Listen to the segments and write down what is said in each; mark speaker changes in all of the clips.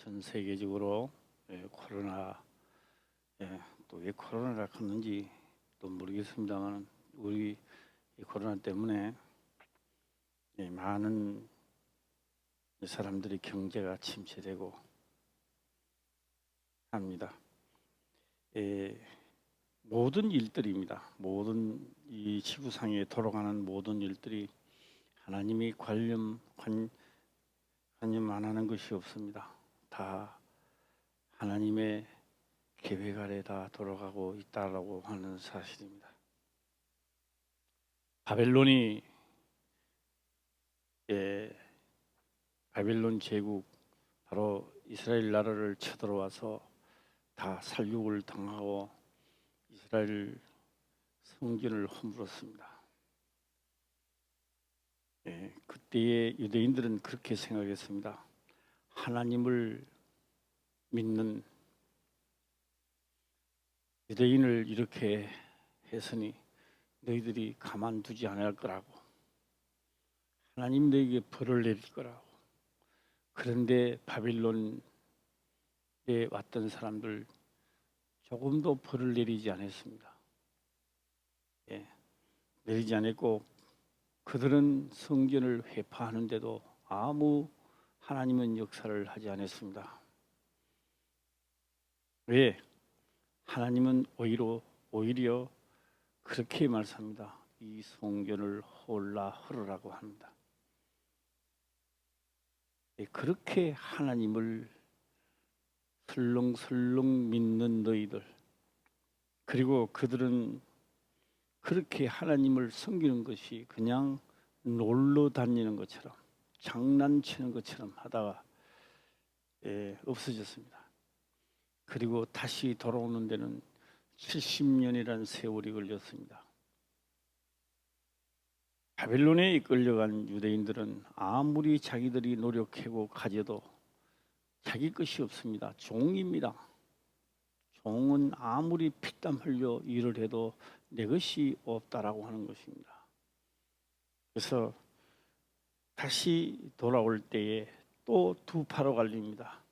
Speaker 1: 전 세계적으로 코로나, 또 왜 코로나라 그런지 또 모르겠습니다만 우리 이 코로나 때문에 많은 사람들이 경제가 침체되고 합니다. 모든 일들입니다. 모든 이 지구상에 돌아가는 모든 일들이 하나님이 관념 안 하는 것이 없습니다. 다 하나님의 계획 아래 다 돌아가고 있다라고 하는 사실입니다. 바벨론이 바벨론 제국 바로 이스라엘 나라를 쳐들어와서 다 살육을 당하고 이스라엘 성전을 허물었습니다. 그때의 유대인들은 그렇게 생각했습니다. 하나님을 믿는 유대인을 이렇게 했으니 너희들이 가만두지 않을 거라고, 하나님 너희에게 벌을 내릴 거라고. 그런데 바빌론에 왔던 사람들 조금도 벌을 내리지 않았습니다. 내리지 않았고 그들은 성전을 회파하는데도 아무 하나님은 역사를 하지 않았습니다. 왜? 하나님은 오히려 그렇게 말씀합니다. 이 성전을 홀라 헐으라고 합니다. 그렇게 하나님을 설렁설렁 믿는 너희들, 그리고 그들은 그렇게 하나님을 섬기는 것이 그냥 놀러 다니는 것처럼, 장난치는 것처럼 하다가 없어졌습니다. 그리고 다시 돌아오는 데는 70년이라는 세월이 걸렸습니다. 바벨론에 이끌려간 유대인들은 아무리 자기들이 노력하고 가져도 자기 것이 없습니다. 종입니다. 종은 아무리 피땀 흘려 일을 해도 내 것이 없다라고 하는 것입니다. 그래서 다시 돌아올 때에 또 두 파로 갈립니다.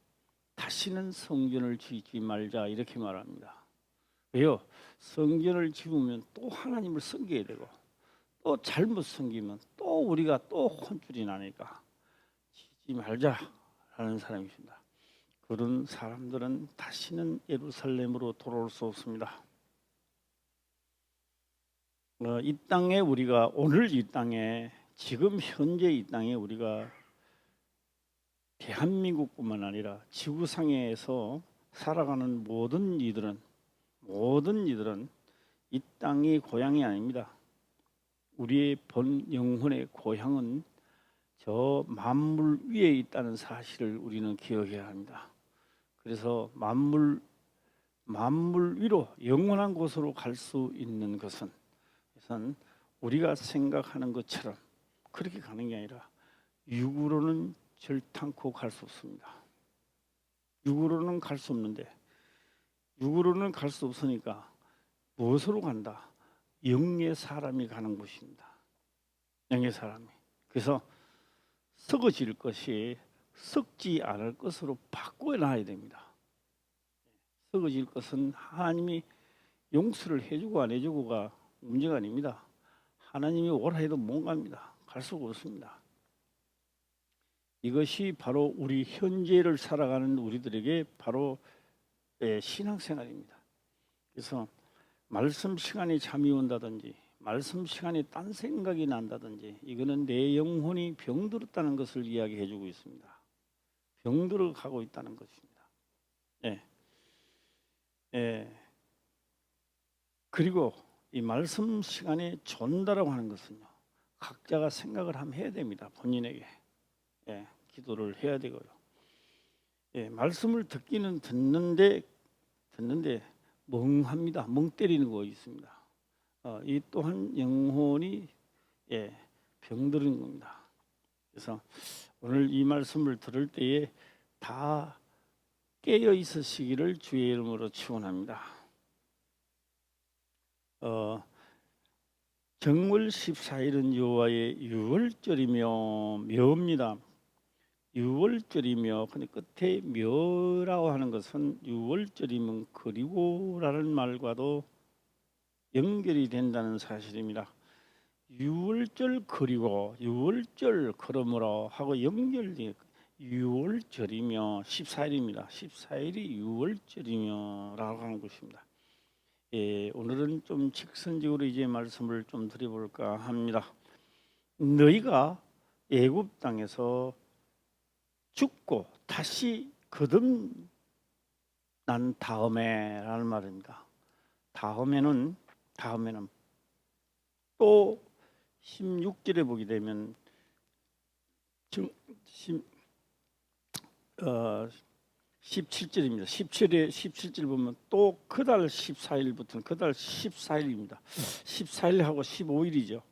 Speaker 1: 다시는 성전을 짓지 말자 이렇게 말합니다. 왜요? 성전을 지으면 또 하나님을 섬겨야 되고 또 잘못 섬기면 또 우리가 또 혼쭐이 나니까 짓지 말자라는 사람이십니다. 그런 사람들은 다시는 예루살렘으로 돌아올 수 없습니다. 이 땅에 우리가 오늘 이 땅에 지금 현재 이 땅에 우리가 대한민국뿐만 아니라 지구상에서 살아가는 모든 이들은 이 땅이 고향이 아닙니다. 우리의 본 영혼의 고향은 저 만물 위에 있다는 사실을 우리는 기억해야 합니다. 그래서 만물 위로 영원한 곳으로 갈 수 있는 것은 우리가 생각하는 것처럼 그렇게 가는 게 아니라 육으로는 절탄코 갈 수 없습니다. 육으로는 갈 수 없는데, 육으로는 갈 수 없으니까 무엇으로 간다? 영의 사람이 가는 곳입니다. 영의 사람이. 그래서 썩어질 것이 썩지 않을 것으로 바꿔놔야 됩니다. 썩어질 것은 하나님이 용서를 해주고 안 해주고가 문제가 아닙니다. 하나님이 오라 해도 못 갑니다. 갈 수가 없습니다. 이것이 바로 우리 현재를 살아가는 우리들에게 바로 신앙생활입니다. 그래서 말씀 시간에 잠이 온다든지 말씀 시간에 딴 생각이 난다든지 이거는 내 영혼이 병들었다는 것을 이야기해 주고 있습니다. 병들어 가고 있다는 것입니다. 그리고 이 말씀 시간에 존다라고 하는 것은요, 각자가 생각을 한번 해야 됩니다. 본인에게 기도를 해야 되고요. 말씀을 듣기는 듣는데 멍합니다. 멍 때리는 거 있습니다. 이 또한 영혼이 병드는 겁니다. 그래서 오늘 이 말씀을 들을 때에 다 깨어 있으시기를 주의 이름으로 축원합니다. 정월 14일은 여호와의 유월절이며 묘입니다. 유월절이며, 근데 끝에 며라고 하는 것은 유월절이면 그리고라는 말과도 연결이 된다는 사실입니다. 유월절 그리고 유월절 그러므로 하고 연결된 유월절이며 14일입니다. 14일이 유월절이며라고 하는 것입니다. 예, 오늘은 좀 직선적으로 이제 말씀을 좀 드려볼까 합니다. 너희가 애굽 땅에서 죽고 다시 거듭난 다음에라는 말입니다. 다음에는 또 16절에 보게 되면 17절입니다. 17절 보면 또 그달 14일부터는 그달 14일입니다. 14일하고 15일이죠.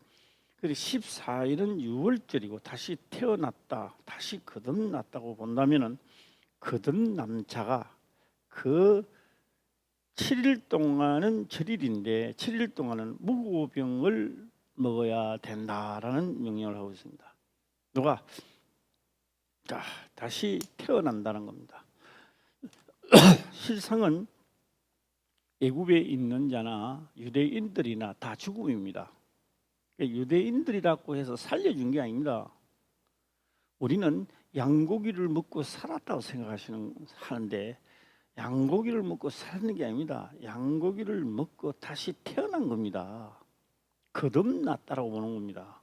Speaker 1: 그리고 14일은 유월절이고 다시 태어났다, 다시 거듭났다고 본다면은 거듭난 자가 그 7일 동안은 절일인데 7일 동안은 무고병을 먹어야 된다라는 명령을 하고 있습니다. 누가? 자, 다시 태어난다는 겁니다. 실상은 애굽에 있는 자나 유대인들이나 다 죽음입니다. 유대인들이라고 해서 살려준 게 아닙니다. 우리는 양고기를 먹고 살았다고 하는데 양고기를 먹고 사는 게 아닙니다. 양고기를 먹고 다시 태어난 겁니다. 거듭났다라고 보는 겁니다.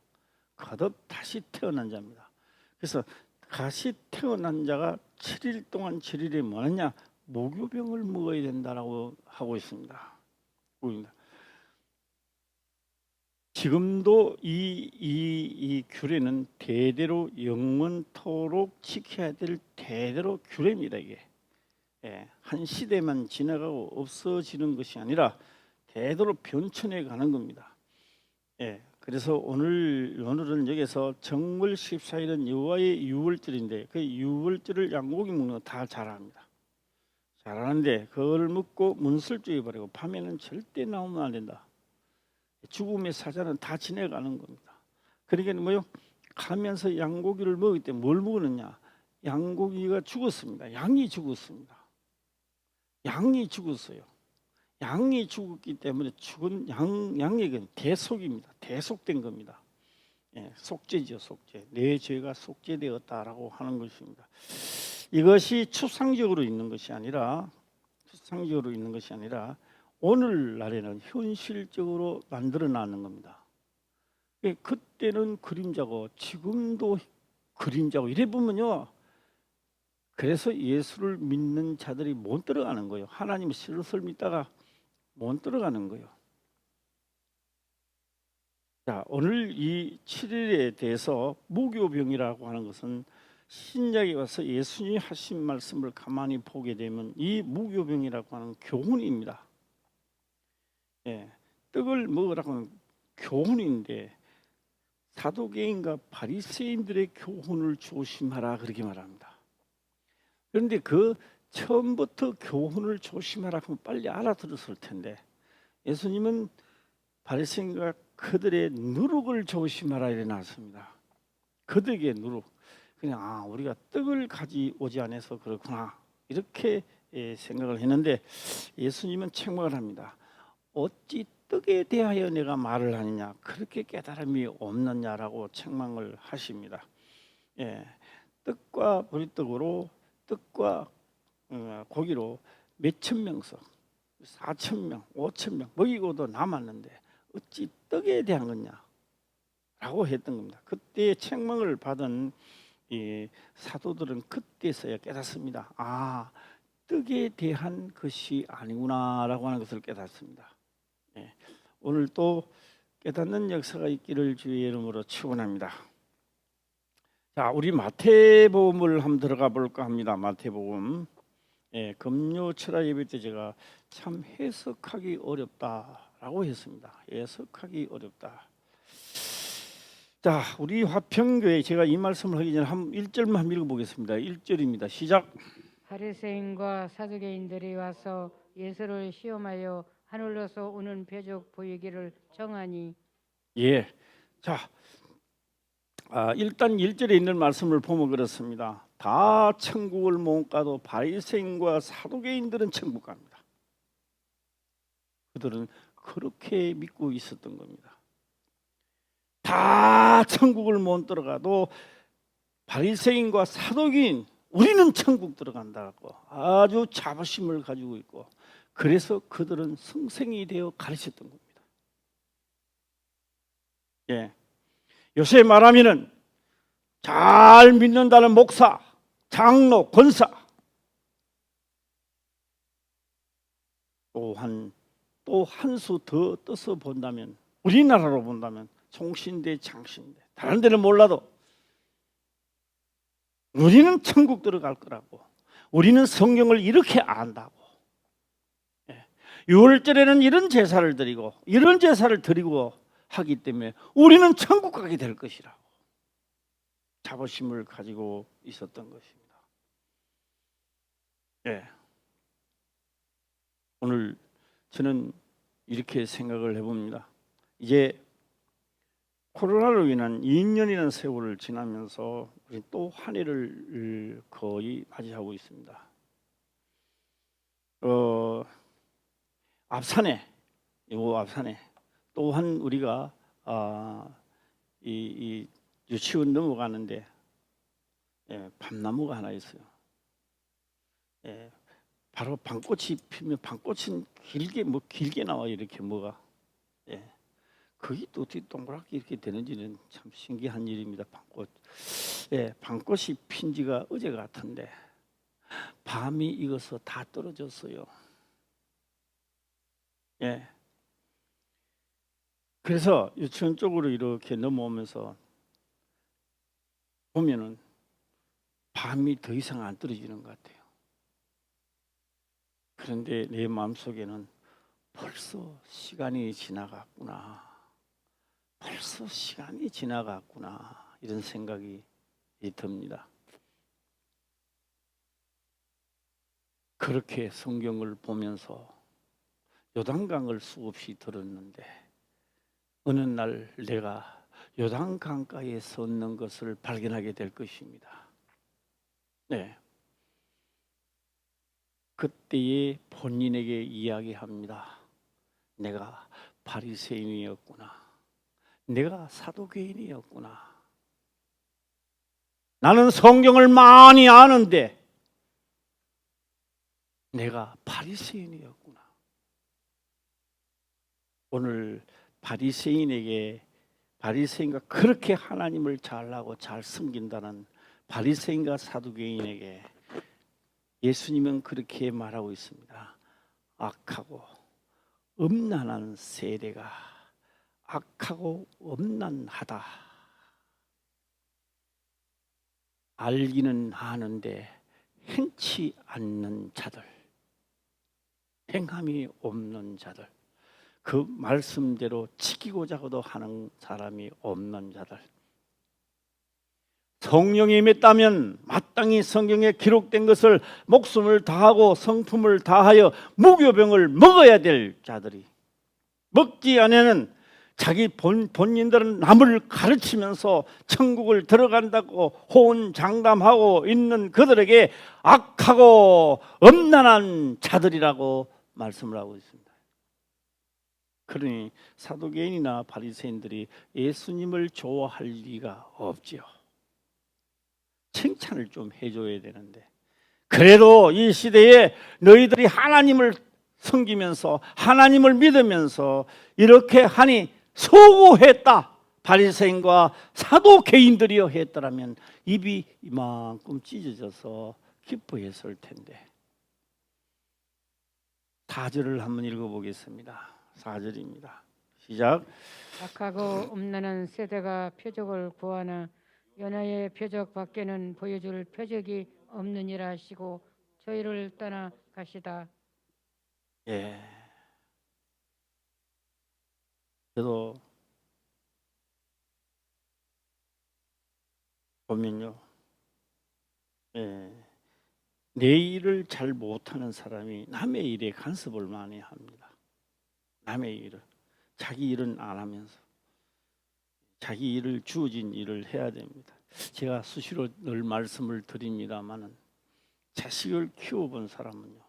Speaker 1: 다시 태어난 자입니다. 그래서 다시 태어난 자가 7일 동안 7일에 뭐하냐? 무교병을 먹어야 된다라고 하고 있습니다. 지금도 이 규례는 대대로 영원토록 지켜야 될 대대로 규례입니다. 이게 한 시대만 지나가고 없어지는 것이 아니라 대대로 변천해 가는 겁니다. 그래서 오늘은 여기서 정월 14일은 여호와의 유월절인데 그 유월절을 양고기 먹는 거 다 잘합니다. 잘하는데 그걸 먹고 문슬 쪼여버리고 밤에는 절대 나오면 안 된다. 죽음의 사자는 다 지내가는 겁니다. 그러니까 뭐요? 가면서 양고기를 먹을 때 뭘 먹느냐? 양고기가 죽었습니다. 양이 죽었습니다. 양이 죽었어요. 양이 죽었기 때문에 죽은 양에게는 대속입니다. 대속된 겁니다. 속죄죠, 속죄. 내 죄가 속죄되었다라고 하는 것입니다. 이것이 추상적으로 있는 것이 아니라 오늘날에는 현실적으로 만들어나는 겁니다. 그때는 그림자고 지금도 그림자고 이래 보면요. 그래서 예수를 믿는 자들이 못 들어가는 거예요. 하나님의 실로를 믿다가 못 들어가는 거예요. 자, 오늘 이 7일에 대해서 무교병이라고 하는 것은 신약에 와서 예수님이 하신 말씀을 가만히 보게 되면 이 무교병이라고 하는 교훈입니다. 떡을 먹으라고 하는 교훈인데 사두개인과 바리새인들의 교훈을 조심하라 그렇게 말합니다. 그런데 그 처음부터 교훈을 조심하라 하면 빨리 알아들었을 텐데 예수님은 바리새인과 그들의 누룩을 조심하라 이래 놨습니다. 그들에게 누룩. 그냥 우리가 떡을 가져오지 않아서 그렇구나 이렇게 생각을 했는데 예수님은 책망을 합니다. 어찌 떡에 대하여 내가 말을 하느냐 그렇게 깨달음이 없느냐라고 책망을 하십니다. 떡과 보리떡으로 떡과 고기로 몇천 명석 4,000명 5,000명 먹이고도 남았는데 어찌 떡에 대한 거냐라고 했던 겁니다. 그때 책망을 받은 이 사도들은 그때서야 깨닫습니다. 떡에 대한 것이 아니구나라고 하는 것을 깨닫습니다. 오늘 또 깨닫는 역사가 있기를 주의 이름으로 축원합니다. 자, 우리 마태복음을 한번 들어가 볼까 합니다. 마태복음. 금요 철학 예배 때 제가 참 해석하기 어렵다라고 했습니다. 해석하기 어렵다. 자, 우리 화평교회 제가 이 말씀을 하기 전에 한 1절만 한번 읽어보겠습니다. 1절입니다. 시작.
Speaker 2: 바리새인과 사두개인들이 와서 예수를 시험하여 하늘로서 오는 표적 보이기를 청하니.
Speaker 1: 자, 일단 1절에 있는 말씀을 보면 그렇습니다. 다 천국을 못 가도 바리새인과 사두개인들은 천국 갑니다. 그들은 그렇게 믿고 있었던 겁니다. 다 천국을 못 들어가도 바리새인과 사두개인 우리는 천국 들어간다고 아주 자부심을 가지고 있고, 그래서 그들은 성생이 되어 가르쳤던 겁니다. 예. 요새 말하면은 잘 믿는다는 목사, 장로, 권사, 또 한 수 더 떠서 본다면, 우리나라로 본다면 총신대, 장신대, 다른 데는 몰라도 우리는 천국 들어갈 거라고, 우리는 성경을 이렇게 안다고, 6월절에는 이런 제사를 드리고 이런 제사를 드리고 하기 때문에 우리는 천국 가게 될 것이라고 자부심을 가지고 있었던 것입니다. 오늘 저는 이렇게 생각을 해봅니다. 이제 코로나로 인한 2년이라는 세월을 지나면서 우리 또 한 해를 거의 맞이하고 있습니다. 앞산에 또한 우리가 이 유치원 넘어가는데 밤나무가 하나 있어요. 바로 방꽃이 피면, 방꽃은 길게 나와, 이렇게 뭐가. 그게 또 어떻게 동그랗게 이렇게 되는지는 참 신기한 일입니다. 방꽃이 핀 지가 어제 같은데 밤이 익어서 다 떨어졌어요. 그래서 유치원 쪽으로 이렇게 넘어오면서 보면은 밤이 더 이상 안 떨어지는 것 같아요. 그런데 내 마음속에는 벌써 시간이 지나갔구나, 이런 생각이 듭니다. 그렇게 성경을 보면서 요단강을 수없이 들었는데 어느 날 내가 요단강가에 섰는 것을 발견하게 될 것입니다. 그때의 본인에게 이야기합니다. 내가 바리새인이었구나, 내가 사두개인이었구나, 나는 성경을 많이 아는데 내가 바리새인이었구나. 오늘 바리새인과 그렇게 하나님을 잘하고 잘 섬긴다는 바리새인과 사두개인에게 예수님은 그렇게 말하고 있습니다. 악하고 음란한 세대가, 악하고 음란하다. 알기는 아는데 행치 않는 자들, 행함이 없는 자들, 그 말씀대로 지키고자도 하는 사람이 없는 자들, 성령이 임했다면 마땅히 성경에 기록된 것을 목숨을 다하고 성품을 다하여 무교병을 먹어야 될 자들이, 먹지 않으면 자기 본인들은 남을 가르치면서 천국을 들어간다고 호언장담하고 있는 그들에게 악하고 음란한 자들이라고 말씀을 하고 있습니다. 그러니 사두개인이나 바리새인들이 예수님을 좋아할 리가 없지요. 칭찬을 좀 해줘야 되는데, 그래도 이 시대에 너희들이 하나님을 섬기면서 하나님을 믿으면서 이렇게 하니 소고했다, 바리새인과 사두개인들이여 했더라면 입이 이만큼 찢어져서 기뻐했을 텐데. 4절을 한번 읽어보겠습니다. 4절입니다. 시작.
Speaker 2: 악하고 음란한 세대가 표적을 구하나 연하의 표적 밖에는 보여줄 표적이 없느니라 하시고 저희를 떠나 가시다.
Speaker 1: 저도 보면요, 내 일을 잘 못하는 사람이 남의 일에 간섭을 많이 합니다. 남의 일을, 자기 일은 안 하면서 자기 일을, 주어진 일을 해야 됩니다. 제가 수시로 늘 말씀을 드립니다마는 자식을 키워본 사람은요,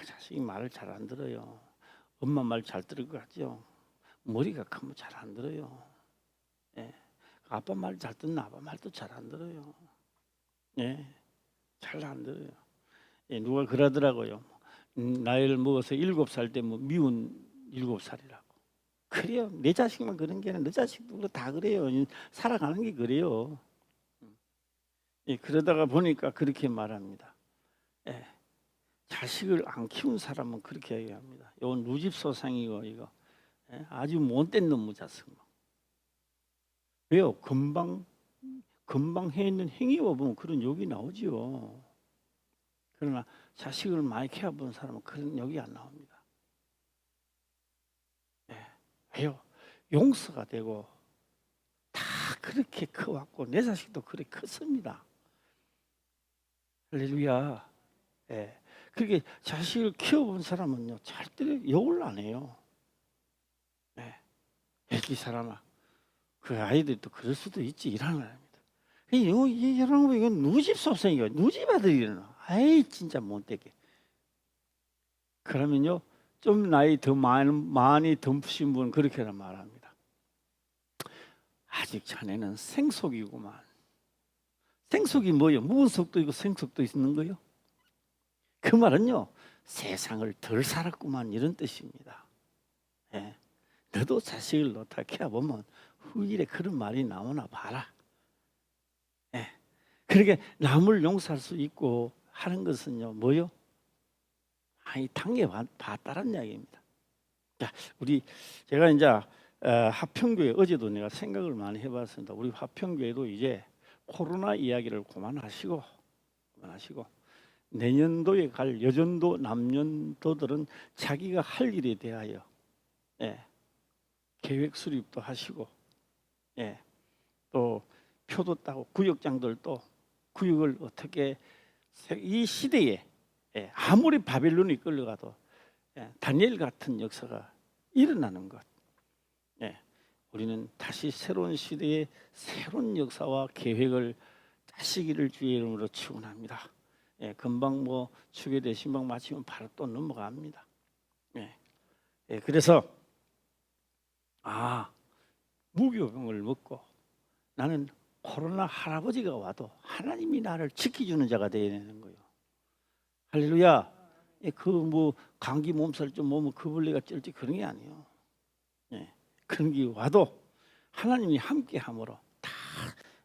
Speaker 1: 자식이 말을 잘 안 들어요. 엄마 말 잘 들을 것 같죠? 머리가 크면 잘 안 들어요. 예. 아빠 말 잘 듣는 아빠 말도 잘 안 들어요. 예. 잘 안 들어요. 예, 누가 그러더라고요. 나이를 먹어서 7살 때 뭐 미운 7살이라고. 그래요. 내 자식만 그런 게 아니라 내 자식도 다 그래요. 살아가는 게 그래요. 예, 그러다가 보니까 그렇게 말합니다. 예, 자식을 안 키운 사람은 그렇게 얘기합니다. 이건 누집소상이고 이거 예, 아주 못된 놈의 자식. 왜요? 금방 해 있는 행위와 보면 그런 욕이 나오지요. 그러나 자식을 많이 키워본 사람은 그런 욕이 안 나옵니다. 예, 왜요? 용서가 되고 다 그렇게 커왔고 내 자식도 그렇게 컸습니다. 할렐루야. 예. 그렇게 자식을 키워본 사람은요 절대 욕을 안 해요. 예. 이 사람아, 그 아이들도 그럴 수도 있지 이라는 말입니다. 이런 거 이건 누집 소생이요, 누집 아들이나. 아이 진짜 못되게. 그러면요 좀 나이 더 많이 덤프신 분은 그렇게 말합니다. 아직 자네는 생속이구만. 생속이 뭐예요? 묵은 속도 있고 생속도 있는 거요. 그 말은요 세상을 덜 살았구만 이런 뜻입니다. 예. 너도 자식을 놓다 키워보면 후일에 그런 말이 나오나 봐라. 예. 그렇게 남을 용서할 수 있고 하는 것은요 뭐요? 많이 당해봤다는 이야기입니다. 자, 제가 이제 화평교회 어제도 내가 생각을 많이 해봤습니다. 우리 화평교회도 이제 코로나 이야기를 그만하시고 내년도에 갈 여전도 남년도들은 자기가 할 일에 대하여 예, 계획 수립도 하시고 예, 또 표도 따고 구역장들도 구역을 어떻게 이 시대에 예, 아무리 바벨론이 끌려가도 예, 다니엘 같은 역사가 일어나는 것. 예, 우리는 다시 새로운 시대의 새로운 역사와 계획을 짜시기를 주의 이름으로 축원합니다. 예, 금방 뭐 추계대 신방 마치면 바로 또 넘어갑니다. 예, 예, 그래서 무교병을 먹고 나는 코로나 할아버지가 와도 하나님이 나를 지켜주는 자가 되어야 되는 거예요. 할렐루야. 예, 그 뭐 감기 몸살 좀 오면 그 벌레가 쩔지 그런 게 아니에요. 예, 그런 게 와도 하나님이 함께함으로 다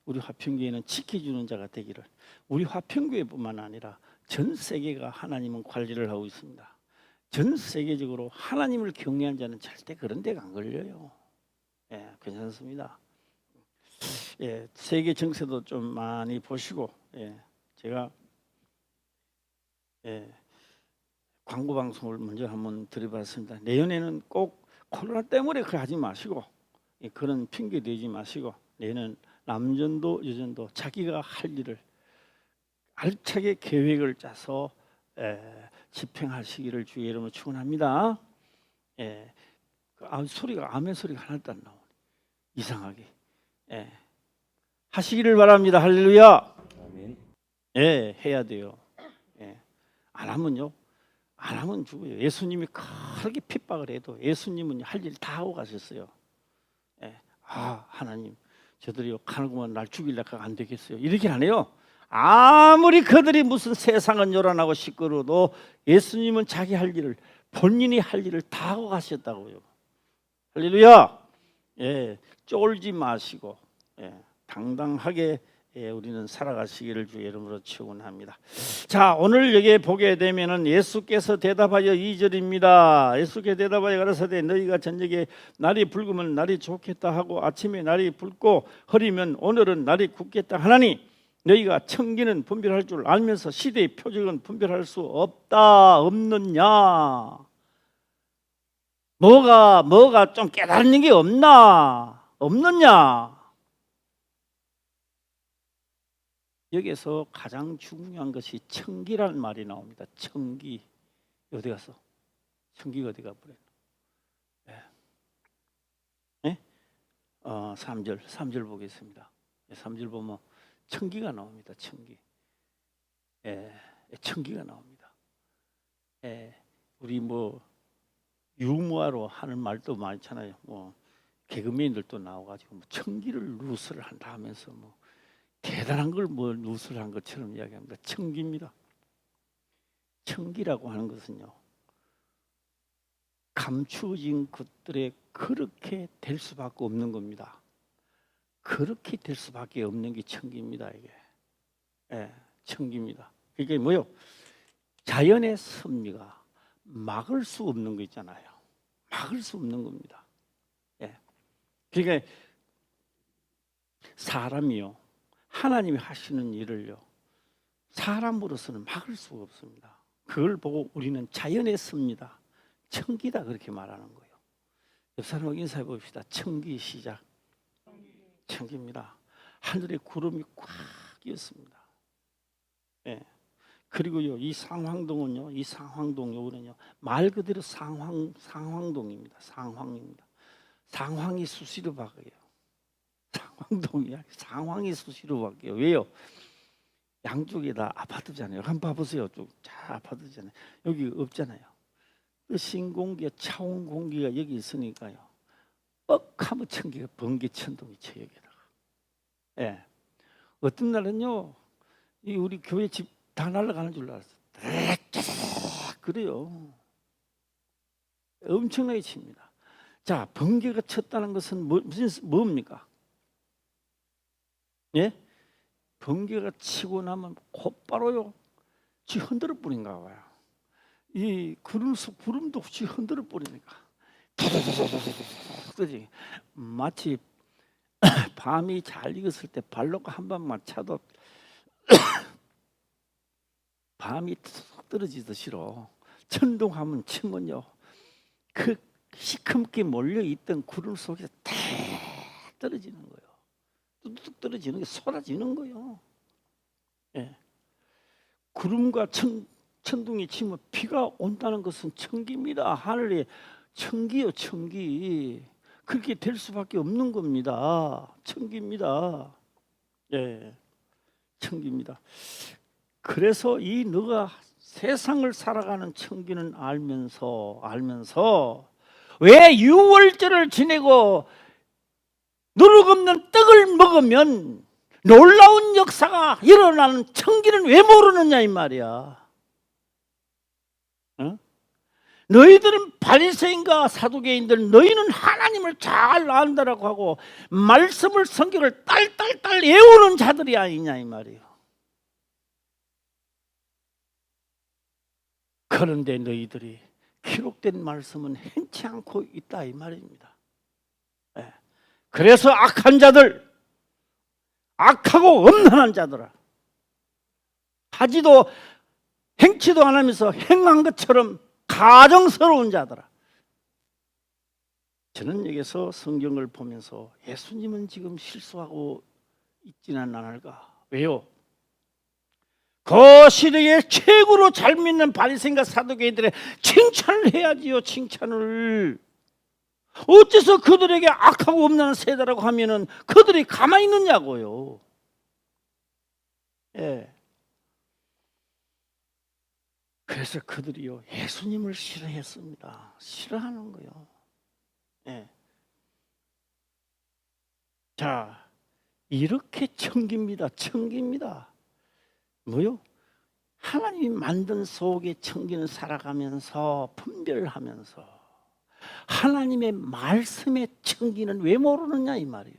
Speaker 1: 우리 화평교회는 지켜주는 자가 되기를. 우리 화평교회뿐만 아니라 전 세계가 하나님은 관리를 하고 있습니다. 전 세계적으로 하나님을 경외한 자는 절대 그런 데가 안 걸려요. 예, 괜찮습니다. 예, 세계 정세도 좀 많이 보시고 예, 제가 예, 광고 방송을 먼저 한번 드려봤습니다. 내년에는 꼭 코로나 때문에 그걸 하지 마시고 예, 그런 핑계 대지 마시고 내년 남전도 여전도 자기가 할 일을 알차게 계획을 짜서 집행하시기를 주의 이름으로 축원합니다. 예, 소리가 아멘 소리가 하나도 안 나오네. 이상하게. 예, 하시기를 바랍니다. 할렐루야.
Speaker 3: 아멘.
Speaker 1: 예, 해야 돼요. 예, 안 하면 죽어요. 예수님이 그렇게 핍박을 해도 예수님은 할 일 다 하고 가셨어요. 예, 하나님, 저들이 가는구만 날 죽이려고 안 되겠어요. 이렇게 안 해요. 아무리 그들이 무슨 세상은 요란하고 시끄러워도 예수님은 자기 할 일을 본인이 할 일을 다 하고 가셨다고요. 할렐루야. 예, 쫄지 마시고 예, 당당하게 우리는 살아가시기를 주의 이름으로 축원합니다. 자, 오늘 여기에 보게 되면은 예수께서 대답하여 2절입니다. 예수께서 대답하여 가라사대 너희가 저녁에 날이 붉으면 날이 좋겠다 하고 아침에 날이 붉고 흐리면 오늘은 날이 굳겠다 하나니 너희가 청기는 분별할 줄 알면서 시대의 표적은 분별할 수 없느냐? 뭐가 좀 깨달는 게 없느냐? 여기서 가장 중요한 것이 청기라는 말이 나옵니다. 청기. 어디 갔어? 청기가 어디 가버렸나? 네. 네? 3절 보겠습니다. 3절 보면 청기가 나옵니다. 청기. 예, 청기가 나옵니다. 예, 우리 뭐 유머로 하는 말도 많잖아요. 뭐 개그맨들도 나와가지고 뭐 청기를 누설을 한다 하면서 뭐 대단한 걸 뭐 누설한 것처럼 이야기합니다. 청기입니다. 청기라고 하는 것은요, 감추어진 것들에 그렇게 될 수밖에 없는 겁니다. 그렇게 될 수밖에 없는 게 청기입니다. 이게, 예, 청기입니다. 이게 뭐요? 자연의 섭리가 막을 수 없는 거 있잖아요. 막을 수 없는 겁니다. 예. 그러니까 사람이요, 하나님이 하시는 일을요, 사람으로서는 막을 수가 없습니다. 그걸 보고 우리는 자연의 섭리다, 청기다, 그렇게 말하는 거예요. 옆 사람하고 인사해 봅시다. 청기 시작. 청기입니다. 하늘에 구름이 꽉 끼었습니다. 예. 그리고요, 이 상황동은요, 이 상황동 요거는요, 말 그대로 상황동입니다. 상황입니다. 상황이 수시로 바뀌어요. 상황동이야. 상황이 수시로 바뀌어요. 왜요? 양쪽에 다 아파트잖아요. 한번 봐보세요. 쭉 다 아파트잖아요. 여기 없잖아요. 그 신공기, 차온 공기가 여기 있으니까요, 뻑하면 천기가 번개천둥이 쳐 여기다가. 예. 어떤 날은요, 이 우리 교회 집 다 날아가는 줄 알았어. 그래요. 엄청나게 칩니다. 자, 번개가 쳤다는 것은 뭡니까? 예? 번개가 치고 나면 곧바로요, 지 흔들어 버린가 봐요. 이 구름도 없이 흔들어 버리니까 그지? 마치 밤이 잘 익었을 때 발로 한 번만 차도 밤이 툭 떨어지듯이로 천둥하면 치면요, 그 시커멓게 몰려있던 구름 속에서 탁 떨어지는 거예요. 뚝뚝 떨어지는 게 쏟아지는 거예요. 예. 구름과 천둥이 치면 비가 온다는 것은 청기입니다. 하늘에 청기요, 청기. 그렇게 될 수밖에 없는 겁니다. 청기입니다. 예, 청기입니다. 그래서 이 너가 세상을 살아가는 청기는 알면서 왜 유월절을 지내고 누룩 없는 떡을 먹으면 놀라운 역사가 일어나는 청기는 왜 모르느냐 이 말이야. 어? 너희들은 바리새인과 사두개인들, 너희는 하나님을 잘 안다라고 하고 말씀을, 성경을 딸딸딸 외우는 자들이 아니냐 이 말이에요. 그런데 너희들이 기록된 말씀은 행치 않고 있다 이 말입니다. 네. 그래서 악한 자들, 악하고 엄난한 자들아, 하지도 행치도 안 하면서 행한 것처럼 가정스러운 자들아. 저는 여기서 성경을 보면서 예수님은 지금 실수하고 있지는 않을까? 왜요? 그 시대에 최고로 잘 믿는 바리새인과 사두개인들의 칭찬을 해야지요. 칭찬을. 어째서 그들에게 악하고 없는 세대라고 하면은 그들이 가만히 있느냐고요. 예. 그래서 그들이요, 예수님을 싫어했습니다. 싫어하는 거요. 예. 자, 이렇게 청기입니다. 청기입니다. 뭐요? 하나님이 만든 속에 청기는 살아가면서 분별하면서 하나님의 말씀의 청기는 왜 모르느냐 이 말이에요.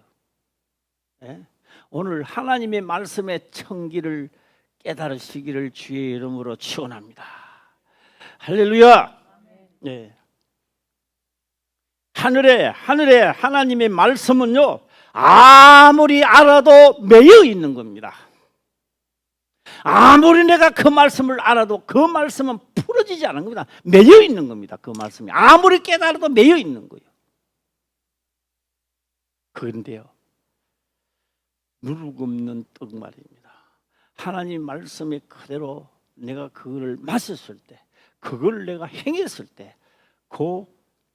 Speaker 1: 예? 오늘 하나님의 말씀의 청기를 깨달으시기를 주의 이름으로 축원합니다. 할렐루야. 네. 하늘에 하나님의 말씀은요, 아무리 알아도 매여 있는 겁니다. 아무리 내가 그 말씀을 알아도 그 말씀은 풀어지지 않은 겁니다. 매여 있는 겁니다. 그 말씀이 아무리 깨달아도 매여 있는 거예요. 그런데요, 누룩 없는 떡 말입니다. 하나님 말씀에 그대로 내가 그거를 마셨을 때, 그걸 내가 행했을 때, 그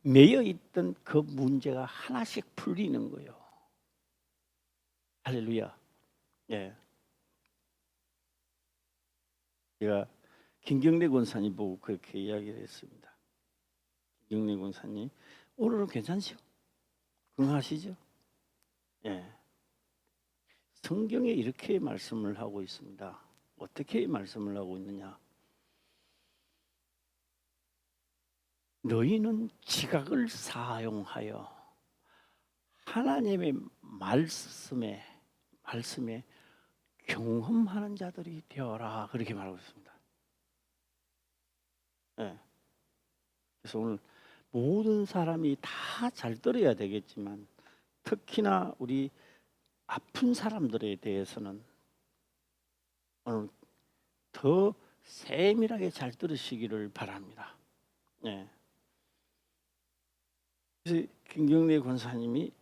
Speaker 1: 매여 있던 그 문제가 하나씩 풀리는 거예요. 할렐루야. 예. 제가 김경래 권사님 보고 그렇게 이야기를 했습니다. 김경래 권사님, 오늘은 괜찮죠? 건강하시죠? 예. 성경에 이렇게 말씀을 하고 있습니다. 어떻게 말씀을 하고 있느냐? 너희는 지각을 사용하여 하나님의 말씀에 경험하는 자들이 되어라, 그렇게 말하고 있습니다. 예. 그래서 오늘 모든 사람이 다 잘 들어야 되겠지만 특히나 우리 아픈 사람들에 대해서는 오늘 더 세밀하게 잘 들으시기를 바랍니다. 예. 그래서 김경래 권사님이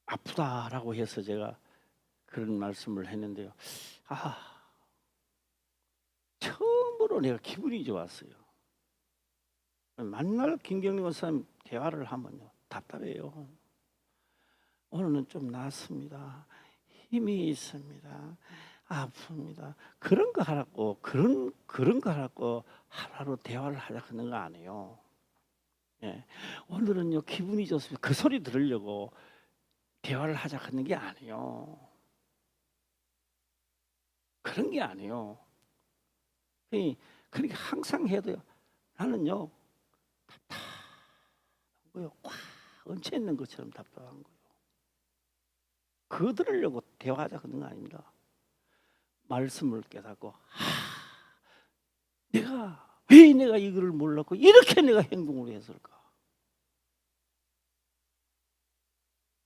Speaker 1: 아프다라고 해서 제가 그런 말씀을 했는데요. 처음으로 내가 기분이 좋았어요. 만날 김경래 권사님 대화를 하면요, 답답해요. 오늘은 좀 낫습니다. 힘이 있습니다. 아픕니다. 그런 거 하라고 그런 거 하라고 하루하루 대화를 하자 하는 거 아니에요. 예. 오늘은요 기분이 좋습니다. 그 소리 들으려고 대화를 하자 하는 게 아니에요. 그런 게 아니에요. 그러니까 항상 해도요, 나는요 답답한 거요. 꽉 얹혀 있는 것처럼 답답한 거예요. 그거 들으려고 대화하자 하는 거 아닙니다. 말씀을 깨닫고 왜 내가 이거를 몰랐고 이렇게 내가 행동을 했을까?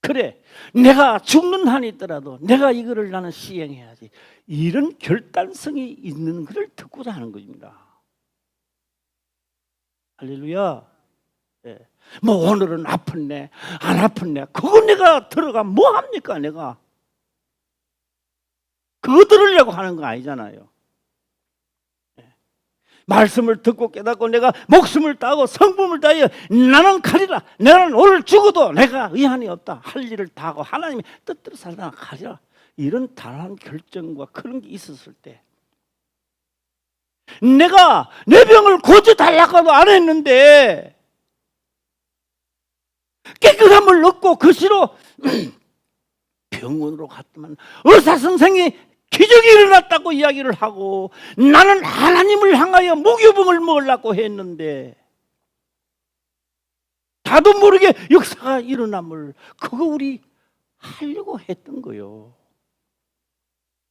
Speaker 1: 그래, 내가 죽는 한이 있더라도 내가 이거를 나는 시행해야지. 이런 결단성이 있는 것을 듣고자 하는 것입니다. 할렐루야. 예. 뭐 오늘은 아팠네, 안 아팠네, 그거 내가 들어가 뭐 합니까? 내가 그거 들으려고 하는 거 아니잖아요. 예. 말씀을 듣고 깨닫고 내가 목숨을 따고 성품을 다하여 나는 가리라. 나는 오늘 죽어도 내가 의한이 없다. 할 일을 다 하고 하나님의 뜻대로 살다 가리라. 이런 단호한 결정과 그런 게 있었을 때, 내가 내 병을 고쳐달라고도 안 했는데 깨끗한 물 넣고 거시로 병원으로 갔더만 의사 선생이 기적이 일어났다고 이야기를 하고 나는 하나님을 향하여 무교병을 먹으려고 했는데 나도 모르게 역사가 일어남을 그거 우리 하려고 했던 거요.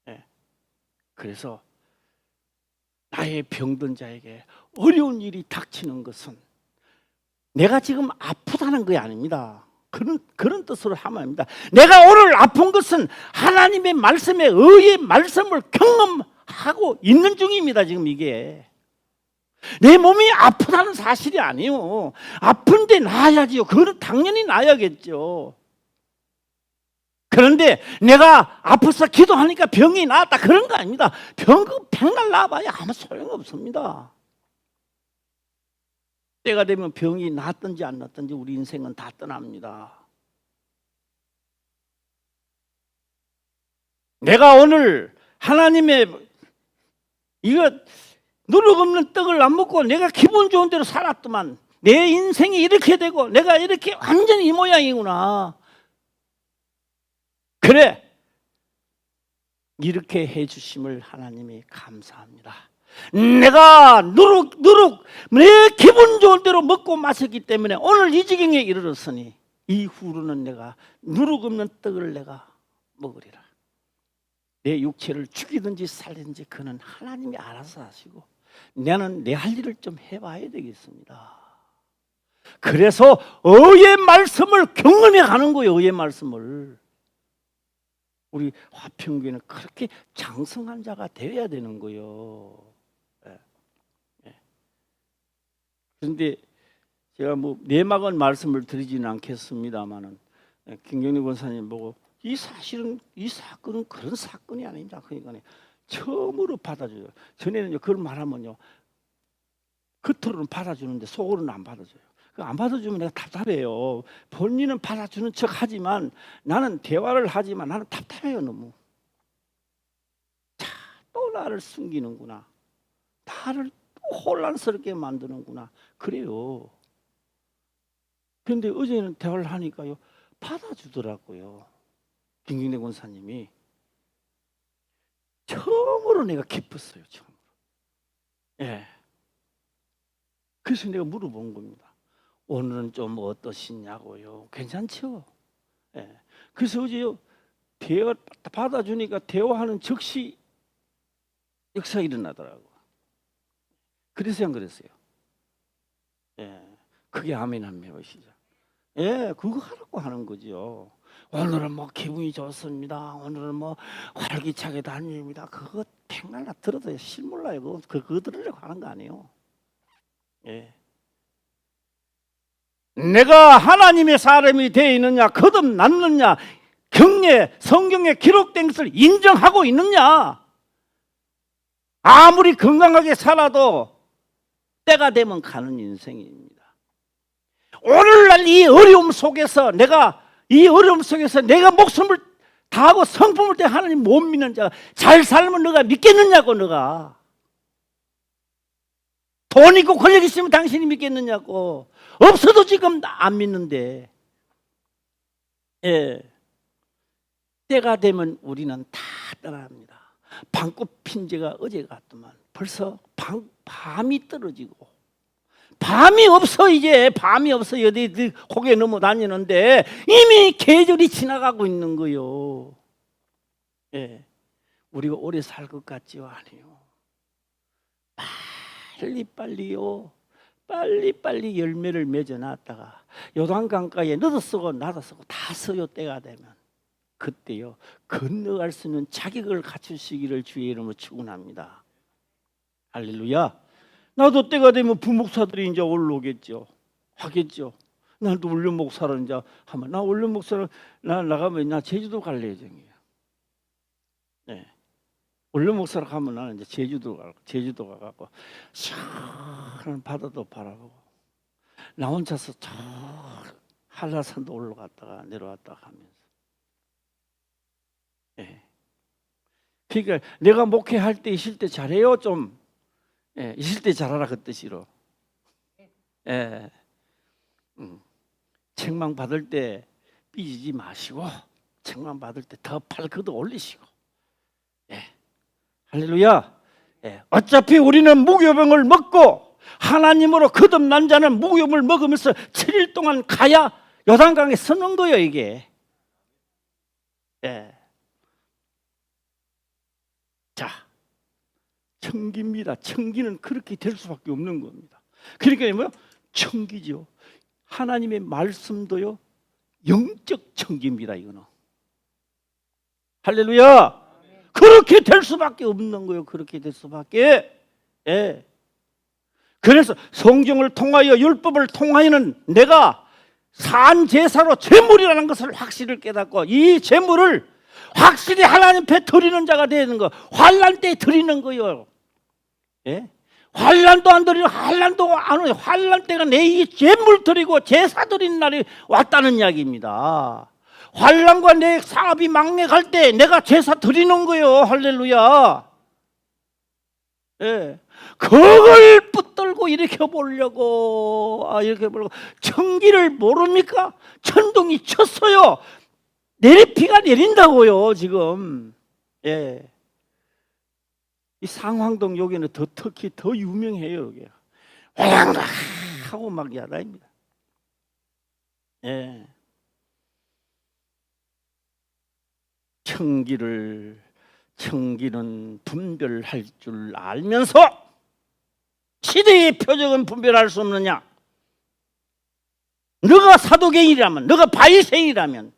Speaker 1: 네. 그래서 나의 병든 자에게 어려운 일이 닥치는 것은 내가 지금 아프다는 게 아닙니다. 그런 뜻으로 하면 합니다. 내가 오늘 아픈 것은 하나님의 말씀에 의의 말씀을 경험하고 있는 중입니다. 지금 이게 내 몸이 아프다는 사실이 아니에요. 아픈데 나아야지요. 그건 당연히 나아야겠죠. 그런데 내가 아파서 기도하니까 병이 나았다, 그런 거 아닙니다. 병날 나아봐야 아무 소용없습니다. 때가 되면 병이 낫든지 안 낫든지 우리 인생은 다 떠납니다. 내가 오늘 하나님의 이거 누룩 없는 떡을 안 먹고 내가 기분 좋은 대로 살았더만 내 인생이 이렇게 되고 내가 이렇게 완전히 이 모양이구나. 그래, 이렇게 해주심을 하나님이 감사합니다. 내가 누룩 내 기분 좋은 대로 먹고 마셨기 때문에 오늘 이 지경에 이르렀으니 이후로는 내가 누룩 없는 떡을 내가 먹으리라. 내 육체를 죽이든지 살리든지 그는 하나님이 알아서 하시고 나는 내 할 일을 좀 해봐야 되겠습니다. 그래서 의의 말씀을 경험해 가는 거예요. 의의 말씀을 우리 화평교회는 그렇게 장성한 자가 되어야 되는 거예요. 그런데 제가 뭐 내막은 말씀을 드리지는 않겠습니다만은 김경래 권사님 보고 이 사건은 그런 사건이 아닙니다. 그러니까 처음으로 받아줘요. 전에는요 그걸 말하면요 겉으로는 받아주는데 속으로는 안 받아줘요. 안 받아주면 내가 답답해요. 본인은 받아주는 척 하지만 나는 대화를 하지만 나는 답답해요. 너무. 또 나를 숨기는구나. 나를 또 혼란스럽게 만드는구나. 그래요. 그런데 어제는 대화를 하니까요, 받아주더라고요. 김경래 권사님이. 처음으로 내가 기뻤어요. 처음으로. 예. 그래서 내가 물어본 겁니다. 오늘은 좀 어떠시냐고요. 괜찮죠? 예. 그래서 어제요, 대화 받아주니까 대화하는 즉시 역사가 일어나더라고. 그래서 안 그랬어요. 예. 그게 아멘 한번 해보시죠. 예, 그거 하라고 하는 거죠. 오늘은 뭐 기분이 좋습니다. 오늘은 뭐 활기차게 다닙니다. 그거 백날나 들어도 실물나요. 그거 들으려고 하는 거 아니에요. 예. 내가 하나님의 사람이 되어 있느냐, 거듭났느냐, 경례, 성경에 기록된 것을 인정하고 있느냐. 아무리 건강하게 살아도 때가 되면 가는 인생입니다. 오늘날 이 어려움 속에서 내가 목숨을 다하고 성품을 때 하나님 못 믿는 자가 잘 살면 너가 믿겠느냐고. 너가 돈 있고 권력 있으면 당신이 믿겠느냐고. 없어도 지금 안 믿는데. 예. 때가 되면 우리는 다 떠납니다. 방꽃 핀 지가 어제 같더만 벌써 밤이 떨어지고, 밤이 없어. 이제 밤이 없어. 어디 고개 넘어 다니는데 이미 계절이 지나가고 있는 거요. 예, 우리가 오래 살 것 같지요? 아니요. 빨리 열매를 맺어놨다가 요단강가에 너도 쓰고 나도 쓰고 다 써요. 때가 되면 그때요, 건너갈 수 있는 자격을 갖추시기를 주의 이름으로 축원합니다. 할렐루야. 나도 때가 되면 부목사들이 이제 올라오겠죠. 하겠죠. 나도 원룸 목사를 이제 하면, 나 원룸 목사를 나 나가면 나 제주도 갈 예정이에요. 네. 원룸 목사로 가면 나는 이제 제주도 가갖고 시원한 바다도 바라보고 나 혼자서 저 한라산도 올라갔다가 내려왔다가 하면서. 네. 그러니까 내가 목회할 때 있을 때 잘해요 좀. 예, 있을 때 잘하라 그 뜻이로. 예, 책망 받을 때 삐지지 마시고 책망 받을 때 더 팔 걷어 올리시고. 예, 할렐루야. 예, 어차피 우리는 무교병을 먹고 하나님으로 거듭난 자는 무교병을 먹으면서 7일 동안 가야 요단강에 서는 거예요 이게. 예. 자, 청기입니다. 청기는 그렇게 될 수밖에 없는 겁니다. 그러니까 뭐요? 청기죠. 하나님의 말씀도요, 영적 청기입니다. 이거는. 할렐루야. 그렇게 될 수밖에 없는 거예요. 그렇게 될 수밖에. 예. 그래서 성경을 통하여 율법을 통하여는 내가 산 제사로 제물이라는 것을 확실히 깨닫고 이 제물을 확실히 하나님 앞에 드리는 자가 되는 거. 환난 때 드리는 거요. 예? 환난도 안 드리고 환난도 안 오요. 환난 때가 내 이 제물 드리고 제사 드리는 날이 왔다는 이야기입니다. 환난과 내 사업이 망해갈 때 내가 제사 드리는 거요. 할렐루야. 예. 그걸 붙들고 일으켜 보려고 청기를 모릅니까? 천둥이 쳤어요. 비가 내린다고요 지금. 예. 이 상황동 여기는 특히 더 유명해요. 여기 와양락 하고 막 야단입니다. 예. 청기는 분별할 줄 알면서 시대의 표적은 분별할 수 없느냐? 너가 사도갱이라면, 너가 바리새인이라면,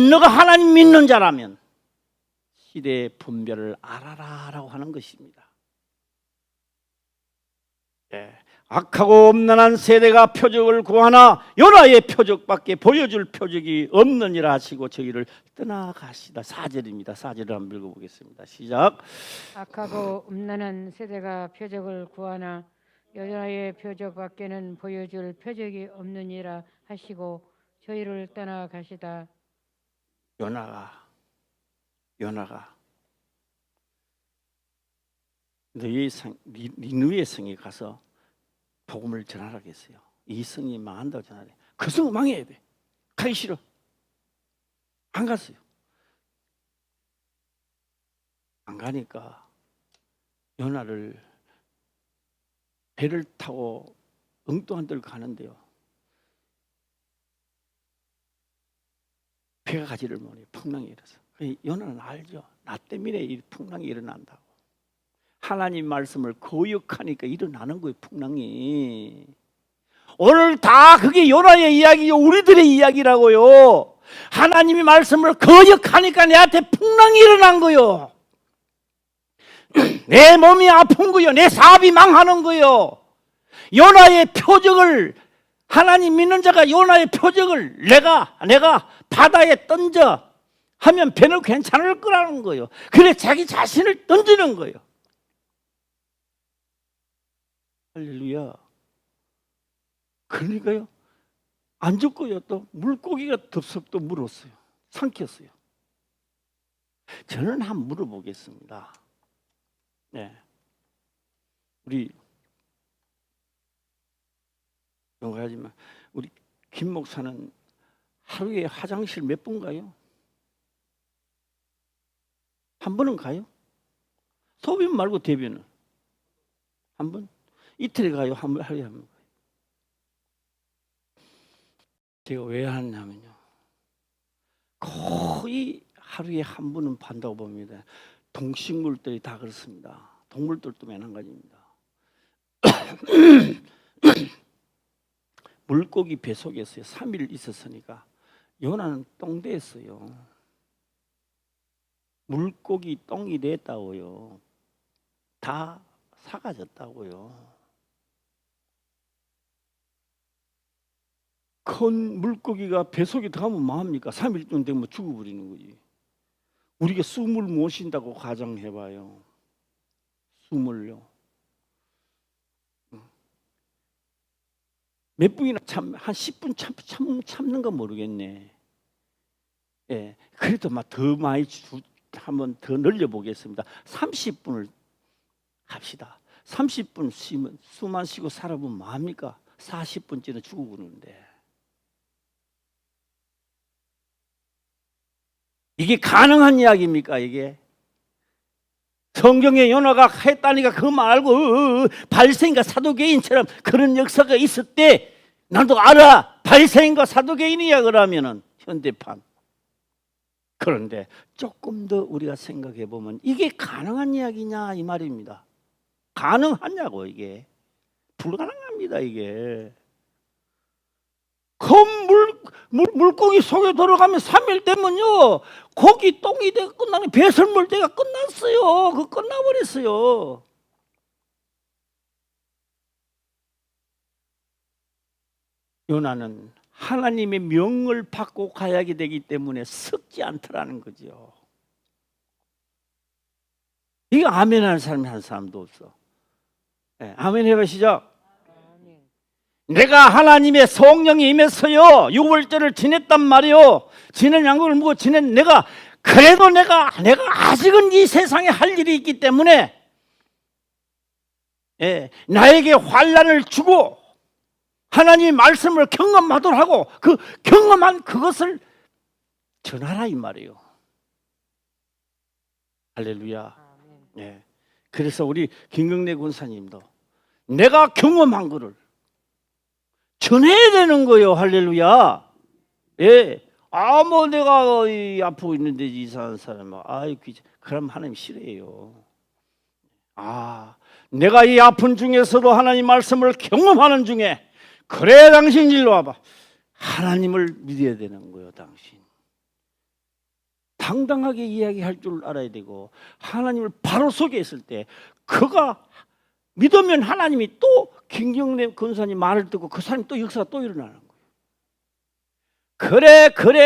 Speaker 1: 너가 하나님 믿는 자라면 시대의 분별을 알아라라고 하는 것입니다. 예. 악하고 엄난한 세대가 표적을 구하나 요나의 표적밖에 보여줄 표적이 없느니라 하시고 저희를 떠나가시다. 4절입니다. 4절을 한번 읽어보겠습니다. 시작.
Speaker 2: 악하고 음란한 세대가 표적을 구하나 여호와의 표적 밖에는 보여줄 표적이 없느니라 하시고 저희를 떠나 가시다.
Speaker 1: 요나가 너희 니느웨 성에 가서 복음을 전하라고 했어요. 이 성이 망한다고 전하래. 그 성은 망해야 돼. 가기 싫어. 안 갔어요. 안 가니까 요나를 배를 타고 엉뚱한 데를 가는데요. 배가 가지를 못해. 풍랑이 일어서. 요나는 알죠. 나 때문에 이 풍랑이 일어난다고. 하나님 말씀을 거역하니까 일어나는 거예요. 풍랑이. 오늘 다 그게 요나의 이야기요. 우리들의 이야기라고요. 하나님이 말씀을 거역하니까 내한테 풍랑이 일어난 거요. 내 몸이 아픈 거요. 내 사업이 망하는 거요. 요나의 표적을, 하나님 믿는 자가 요나의 표적을 내가 바다에 던져 하면 배는 괜찮을 거라는 거예요. 그래 자기 자신을 던지는 거예요. 할렐루야. 그러니까요, 안 죽고요. 또 물고기가 덥석 또 물었어요. 삼켰어요. 저는 한번 물어보겠습니다. 네, 우리 용하지만 우리 김 목사는 하루에 화장실 몇 번 가요? 한 번은 가요? 소변 말고 대변은 한 번? 이틀에 가요? 하루에 한 번? 제가 왜 하냐면요, 거의 하루에 한 번은 반다고 봅니다. 동식물들이 다 그렇습니다. 동물들도 마찬가지입니다. 물고기 배 속에서요 3일 있었으니까 요나는 똥됐어요. 물고기 똥이 됐다고요. 다 사가졌다고요. 큰 물고기가 배 속에 들어가면 뭐합니까? 3일 정도 되면 죽어버리는 거지. 우리가 숨을 못 쉰다고 가정해봐요. 숨을요. 몇 분이나 한 10분 참는가 모르겠네. 예, 그래도 막 더 많이 한번 더 늘려보겠습니다. 30분을 합시다. 30분 쉬면 숨만 쉬고 살아보면 뭐합니까? 40분째는 죽어버리는데. 이게 가능한 이야기입니까? 이게 성경에 요나가 했다니까 그거 말고 발생과 사도개인처럼 그런 역사가 있었대. 나도 알아. 발생과 사도개인이야 그러면은 현대판. 그런데 조금 더 우리가 생각해 보면 이게 가능한 이야기냐 이 말입니다. 가능하냐고. 이게 불가능합니다. 이게 큰 물고기 속에 들어가면 3일 되면요 고기 똥이 되고 끝나는 배설물 때가 끝났어요. 그거 끝나버렸어요. 요나는 하나님의 명을 받고 가야 되기 때문에 섞지 않더라는 거죠. 이거 아멘 하는 사람이 한 사람도 없어. 네, 아멘 해보시죠. 내가 하나님의 성령이 임했어요. 6월절을 지냈단 말이요. 지낸 양국을 먹고 지낸 내가 그래도 내가 아직은 이 세상에 할 일이 있기 때문에 나에게 환난을 주고 하나님의 말씀을 경험하도록 하고 그 경험한 그것을 전하라 이 말이에요. 할렐루야. 예. 그래서 우리 김경래 권사님도 내가 경험한 거를 전해야 되는 거예요. 할렐루야. 예. 뭐 내가 아프고 있는데 이상한 사람, 그럼 하나님 싫어해요. 내가 이 아픈 중에서도 하나님 말씀을 경험하는 중에 그래 당신 일로 와봐. 하나님을 믿어야 되는 거예요. 당신 당당하게 이야기할 줄 알아야 되고 하나님을 바로 속에 있을 때 그가 믿으면 하나님이 또 김경래 권사님 말을 듣고 그 사람이 또 역사가 또 일어나는 거예요.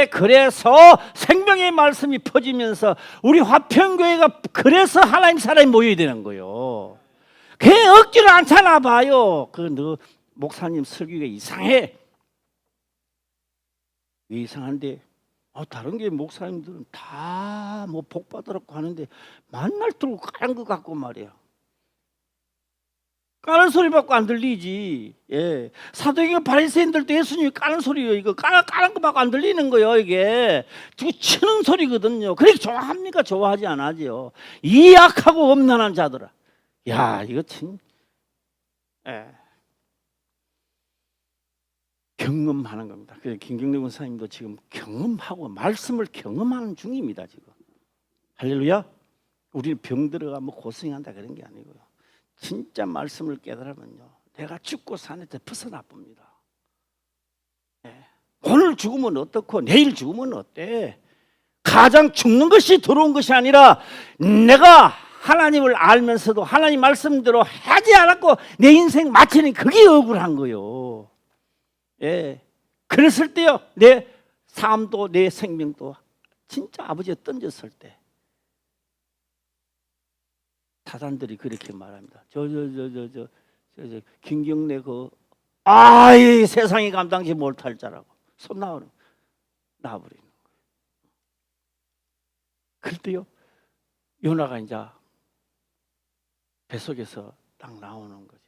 Speaker 1: 그래서 생명의 말씀이 퍼지면서 우리 화평교회가 그래서 하나님 사람이 모여야 되는 거예요. 그게 죽지를 않잖아 봐요. 그 너 목사님 설교가 이상해. 왜 이상한데? 다른 게 목사님들은 다 뭐 복 받으라고 하는데 만날 들고 까는 것 같고 말이야. 까는 소리 받고 안 들리지. 예. 사도행전 바리새인들도 예수님이 까는 소리요. 이거 까는 거 받고 안 들리는 거예요. 이게 누구 치는 소리거든요. 그렇게 좋아합니까? 좋아하지 않아지요. 이 약하고 엄난한 자들아. 야, 이거 참. 예. 경험하는 겁니다. 그래서 김경래 권사님도 지금 경험하고 말씀을 경험하는 중입니다. 지금. 할렐루야. 우리는 병 들어가면 고생한다 그런 게 아니고요. 진짜 말씀을 깨달으면요, 내가 죽고 사는데 벗어나 봅니다. 예. 오늘 죽으면 어떻고 내일 죽으면 어때? 가장 죽는 것이 더러운 것이 아니라 내가 하나님을 알면서도 하나님 말씀대로 하지 않았고 내 인생 마치는 그게 억울한 거요. 예. 그랬을 때요, 내 삶도 내 생명도 진짜 아버지가 던졌을 때 사단들이 그렇게 말합니다. 김경래 이 세상이 감당지 못할 자라고 손 나와버리는 거예요. 그때요, 요나가 이제 뱃속에서 딱 나오는 거지.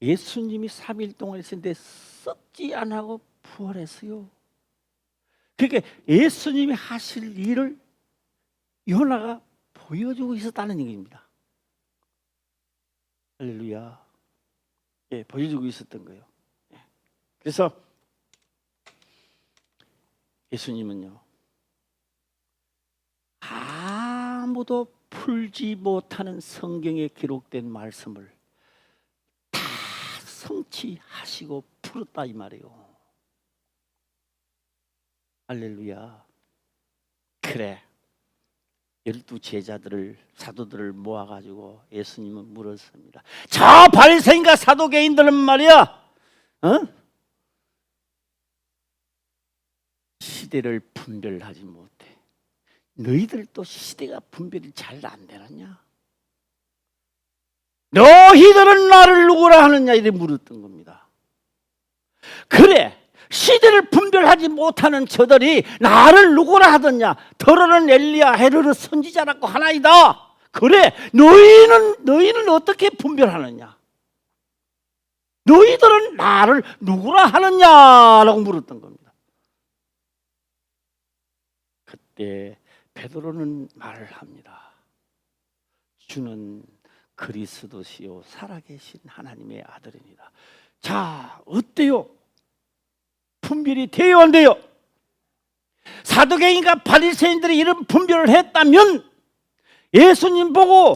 Speaker 1: 예수님이 3일 동안 있었는데 썩지 않고 부활했어요. 그러니까 예수님이 하실 일을 요나가 보여주고 있었다는 얘기입니다. 할렐루야. 예, 보여주고 있었던 거예요. 예. 그래서 예수님은요, 아무도 풀지 못하는 성경에 기록된 말씀을 다 성취하시고 풀었다 이 말이에요. 할렐루야. 그래, 12 제자들을, 사도들을 모아가지고 예수님은 물었습니다. 저 바리새인과 사도개인들은 말이야, 시대를 분별하지 못해. 너희들도 시대가 분별이 잘 안 되느냐? 너희들은 나를 누구라 하느냐? 이렇게 물었던 겁니다. 그래, 시대를 분별하지 못하는 저들이 나를 누구라 하더냐? 더러는 엘리야, 헤로는 선지자라고 하나이다. 그래, 너희는 어떻게 분별하느냐? 너희들은 나를 누구라 하느냐라고 물었던 겁니다. 그때 베드로는 말을 합니다. 주는 그리스도시요 살아계신 하나님의 아들입니다. 자, 어때요? 분별이 돼요, 안 돼요? 사두개인과 바리새인들이 이런 분별을 했다면 예수님 보고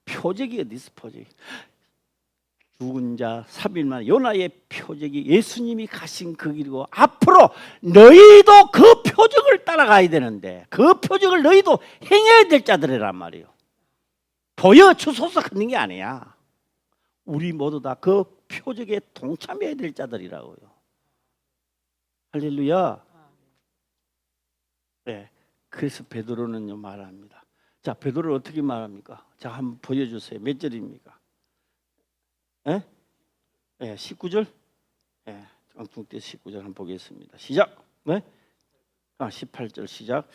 Speaker 1: 표적이 어디 있어? 표적이 죽은 자 3일만 요나의 표적이 예수님이 가신 그 길이고 앞으로 너희도 그 표적을 따라가야 되는데 그 표적을 너희도 행해야 될 자들이란 말이에요. 보여주소서 그런 게 아니야. 우리 모두 다 그 표적에 동참해야 될 자들이라고요. 할렐루야. 네. 그래서 베드로는요 말합니다. 자, 베드로를 어떻게 말합니까? 자, 한번 보여주세요. 몇 절입니까? 예? 예, 19절? 예, 깡통대 19절 한번 보겠습니다. 시작. 네? 18절 시작.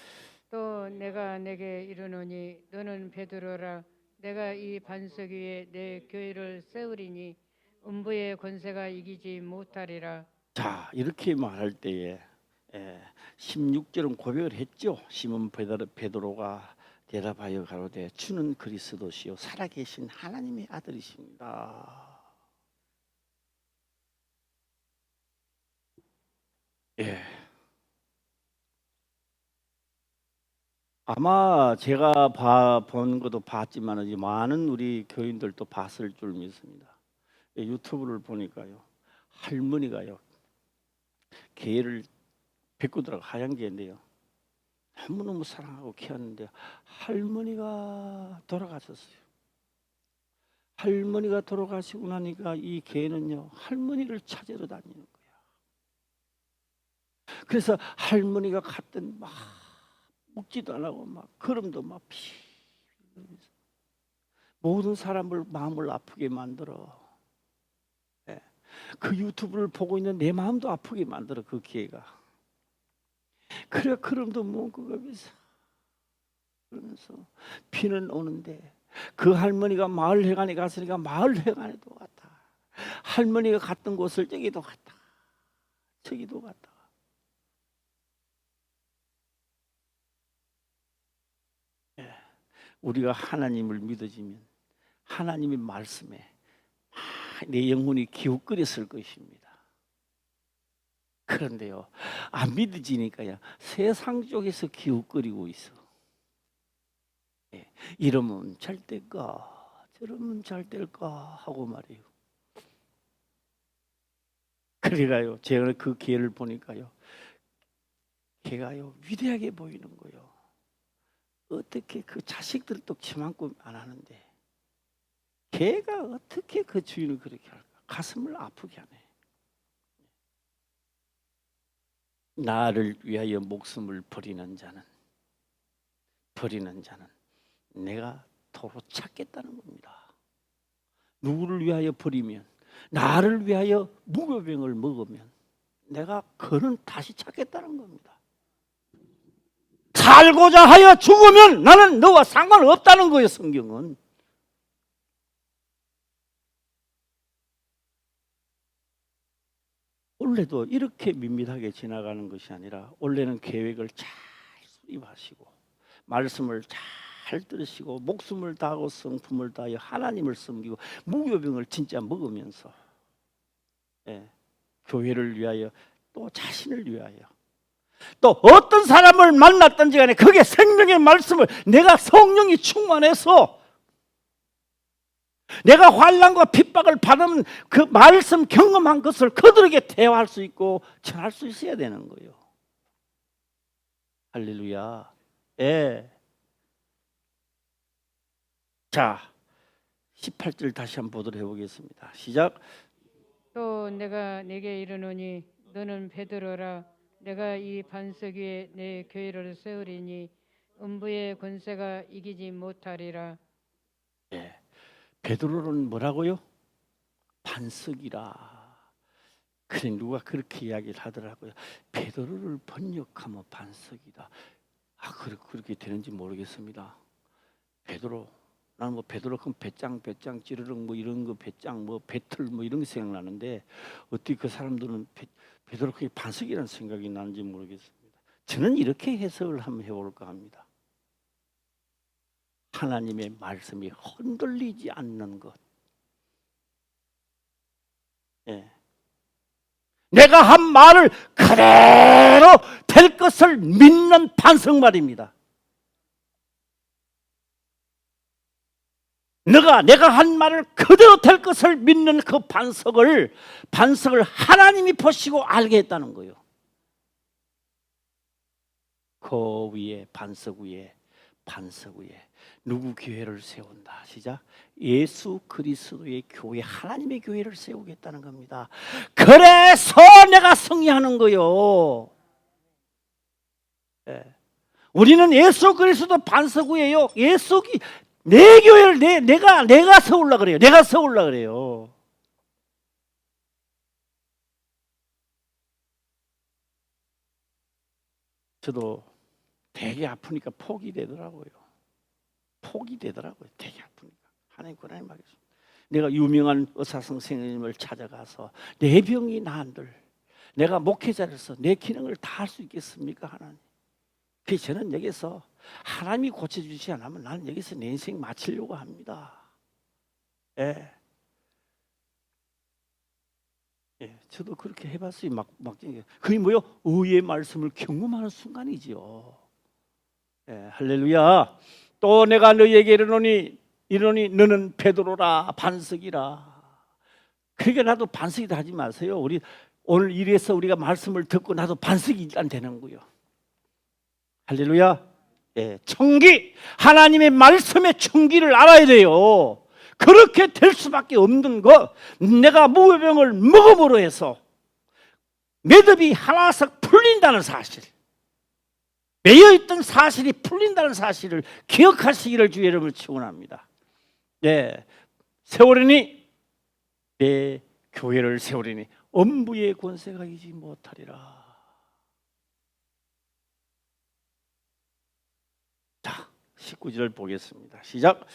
Speaker 2: 또 내가 내게 이르노니 너는 베드로라. 내가 이 반석 위에 내 교회를 세우리니 음부의 권세가 이기지 못하리라.
Speaker 1: 자, 이렇게 말할 때에 16절은 고백을 했죠. 시몬 베드로가 대답하여 가로되 주는 그리스도시요 살아계신 하나님의 아들이십니다. 예. 아마 제가 본 것도 봤지만 많은 우리 교인들도 봤을 줄 믿습니다. 유튜브를 보니까요, 할머니가요 개를 뵙고들하고 하얀 개인데요, 너무너무 사랑하고 키웠는데 할머니가 돌아가셨어요. 할머니가 돌아가시고 나니까 이 개는요 할머니를 찾으러 다니는 거야. 그래서 할머니가 갔던 막 먹지도 안 하고 막 걸음도 막 피 모든 사람을 마음을 아프게 만들어. 예. 그 유튜브를 보고 있는 내 마음도 아프게 만들어, 그 기회가. 그래, 그럼도 뭐 그거면서 그러면서 비는 오는데 그 할머니가 마을 회관에 갔으니까 마을 회관에도 갔다. 할머니가 갔던 곳을 저기도 갔다. 저기도 갔다. 예. 우리가 하나님을 믿어지면 하나님의 말씀에 내 영혼이 기웃거렸을 것입니다. 그런데요, 안 믿어지니까요, 세상 쪽에서 기웃거리고 있어. 예, 이러면 잘 될까, 저러면 잘 될까 하고 말이에요. 그래가요, 제가 그 기회를 보니까요, 걔가요 위대하게 보이는 거예요. 어떻게 그 자식들도 저만큼 안 하는데 걔가 어떻게 그 주인을 그렇게 할까? 가슴을 아프게 하네. 나를 위하여 목숨을 버리는 자는 내가 도로 찾겠다는 겁니다. 누구를 위하여 버리면, 나를 위하여 무교병을 먹으면 내가 그는 다시 찾겠다는 겁니다. 살고자 하여 죽으면 나는 너와 상관없다는 거예요, 성경은. 원래도 이렇게 밋밋하게 지나가는 것이 아니라 원래는 계획을 잘 수립하시고 말씀을 잘 들으시고 목숨을 다하고 성품을 다하여 하나님을 섬기고 무교병을 진짜 먹으면서, 예, 교회를 위하여 또 자신을 위하여 또 어떤 사람을 만났든지 간에 그게 생명의 말씀을 내가 성령이 충만해서 내가 환난과 핍박을 받으면 그 말씀 경험한 것을 그들에게 대화할 수 있고 전할 수 있어야 되는 거예요. 할렐루야. 예. 자, 18절 다시 한번 보도록 해보겠습니다. 시작.
Speaker 2: 또 내가 내게 이르노니 너는 베드로라. 내가 이 반석 위에 내 교회를 세우리니 음부의 권세가 이기지 못하리라.
Speaker 1: 예. 베드로는 뭐라고요? 반석이라. 그래, 누가 그렇게 이야기를 하더라고요. 베드로를 번역하면 반석이다. 아, 그렇게 되는지 모르겠습니다. 베드로, 나는 뭐 베드로 그럼 배짱 찌르륵 뭐 이런 거 배짱 뭐 배틀 뭐 이런 게 생각나는데 어떻게 그 사람들은 베드로 그게 반석이라는 생각이 나는지 모르겠습니다. 저는 이렇게 해석을 한번 해볼까 합니다. 하나님의 말씀이 흔들리지 않는 것. 예. 내가 한 말을 그대로 될 것을 믿는 반석 말입니다. 내가 한 말을 그대로 될 것을 믿는 그 반석을 하나님이 보시고 알게 했다는 거예요. 그 위에 반석 위에 누구 교회를 세운다. 시작. 예수 그리스도의 교회, 하나님의 교회를 세우겠다는 겁니다. 그래서 내가 승리하는 거요. 예. 우리는 예수 그리스도 반석 위에요. 내 교회를 내가 세우려고 그래요. 내가 세우려고 그래요. 저도 되게 아프니까 폭이 되더라고요. 되게 아프니까. 하나님 권하님 말겠습니다. 내가 유명한 의사 선생님을 찾아가서 내 병이 나은들 내가 목회자로서 내 기능을 다 할 수 있겠습니까, 하나님? 그래서 저는 여기서 하나님이 고쳐주지 않으면 나는 여기서 내 인생 마치려고 합니다. 예. 예, 저도 그렇게 해봤어요. 그게 뭐요? 의의 말씀을 경험하는 순간이지요. 예, 할렐루야. 또 내가 너희에게 이르노니 너는 베드로라, 반석이라. 그러니까 나도 반석이다 하지 마세요. 우리 오늘 이래서 우리가 말씀을 듣고 나도 반석이 일단 되는 거예요. 할렐루야. 예, 청기, 하나님의 말씀의 청기를 알아야 돼요. 그렇게 될 수밖에 없는 것. 내가 무교병을 먹음으로 해서 매듭이 하나씩 풀린다는 사실, 매여있던 사실이 풀린다는 사실을 기억하시기를 주의 이름으로 축원합니다. 네, 세우리니 내 교회를 세우리니 음부의 권세가 이기지 못하리라. 자, 19절 보겠습니다. 시작.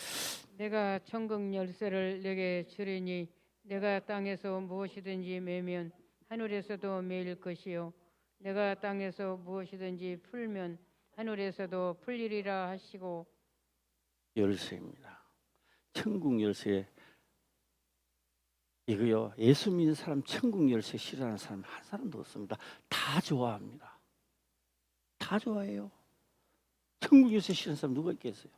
Speaker 2: 내가 천국 열쇠를 내게 주리니 내가 땅에서 무엇이든지 매면 하늘에서도 매일 것이요 내가 땅에서 무엇이든지 풀면 하늘에서도 풀리리라 하시고.
Speaker 1: 열쇠입니다. 천국 열쇠. 이거요, 예수 믿는 사람 천국 열쇠 싫어하는 사람 한 사람도 없습니다. 다 좋아합니다. 다 좋아해요. 천국 열쇠 싫어하는 사람 누가 있겠어요?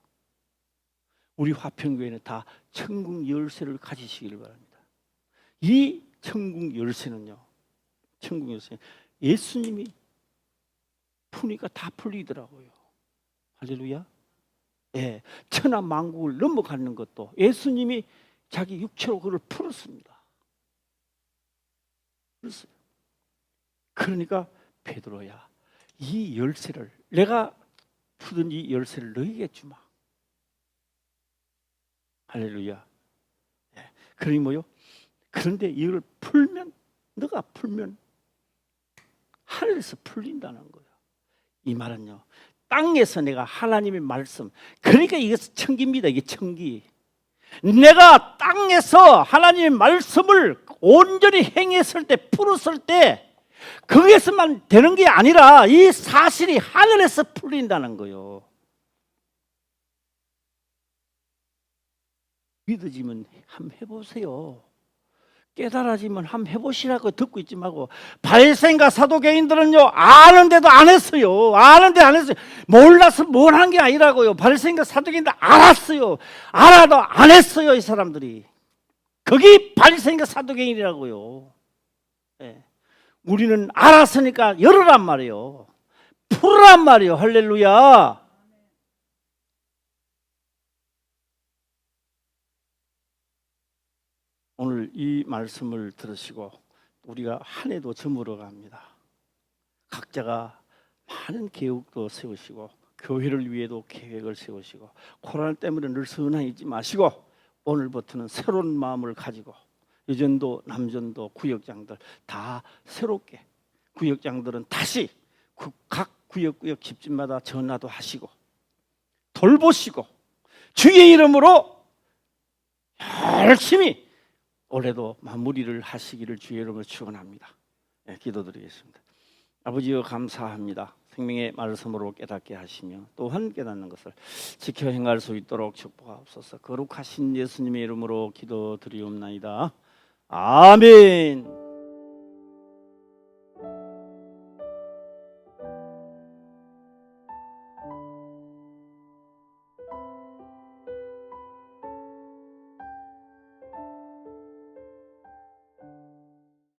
Speaker 1: 우리 화평교회는 다 천국 열쇠를 가지시길 바랍니다. 이 천국 열쇠는요, 천국 열쇠 예수님이 푸니까 다 풀리더라고요. 할렐루야. 예, 천하 만국을 넘어가는 것도 예수님이 자기 육체로 그걸 풀었습니다. 풀었어요. 그러니까 베드로야, 이 열쇠를 내가 푸던 이 열쇠를 너에게 주마. 할렐루야. 예, 그러니 뭐요? 그런데 이걸 풀면, 너가 풀면 하늘에서 풀린다는 거예요. 이 말은요, 땅에서 내가 하나님의 말씀, 그러니까 이것은 천기입니다. 이게 천기. 내가 땅에서 하나님의 말씀을 온전히 행했을 때, 풀었을 때 거기에서만 되는 게 아니라 이 사실이 하늘에서 풀린다는 거예요. 믿어지면 한번 해보세요. 깨달아지면 한번 해보시라고 듣고 있지 말고. 바리새인과 사두개인들은요, 아는데도 안 했어요. 아는데 안 했어요. 몰라서 뭘 한 게 아니라고요. 바리새인과 사두개인들 알았어요. 알아도 안 했어요. 이 사람들이. 그게 바리새인과 사두개인이라고요. 네. 우리는 알았으니까 열으란 말이에요. 풀으란 말이에요. 할렐루야. 오늘 이 말씀을 들으시고 우리가 한 해도 저물어 갑니다. 각자가 많은 계획도 세우시고 교회를 위해도 계획을 세우시고 코로나 때문에 늘 선항 잊지 마시고 오늘부터는 새로운 마음을 가지고 여전도 남전도 구역장들 다 새롭게, 구역장들은 다시 각 구역 집집마다 전화도 하시고 돌보시고 주의 이름으로 열심히 올해도 마무리를 하시기를 주의 이름으로 축원합니다. 네, 기도드리겠습니다. 아버지여 감사합니다. 생명의 말씀으로 깨닫게 하시며 또한 깨닫는 것을 지켜 행할 수 있도록 축복하옵소서. 거룩하신 예수님의 이름으로 기도드리옵나이다. 아멘.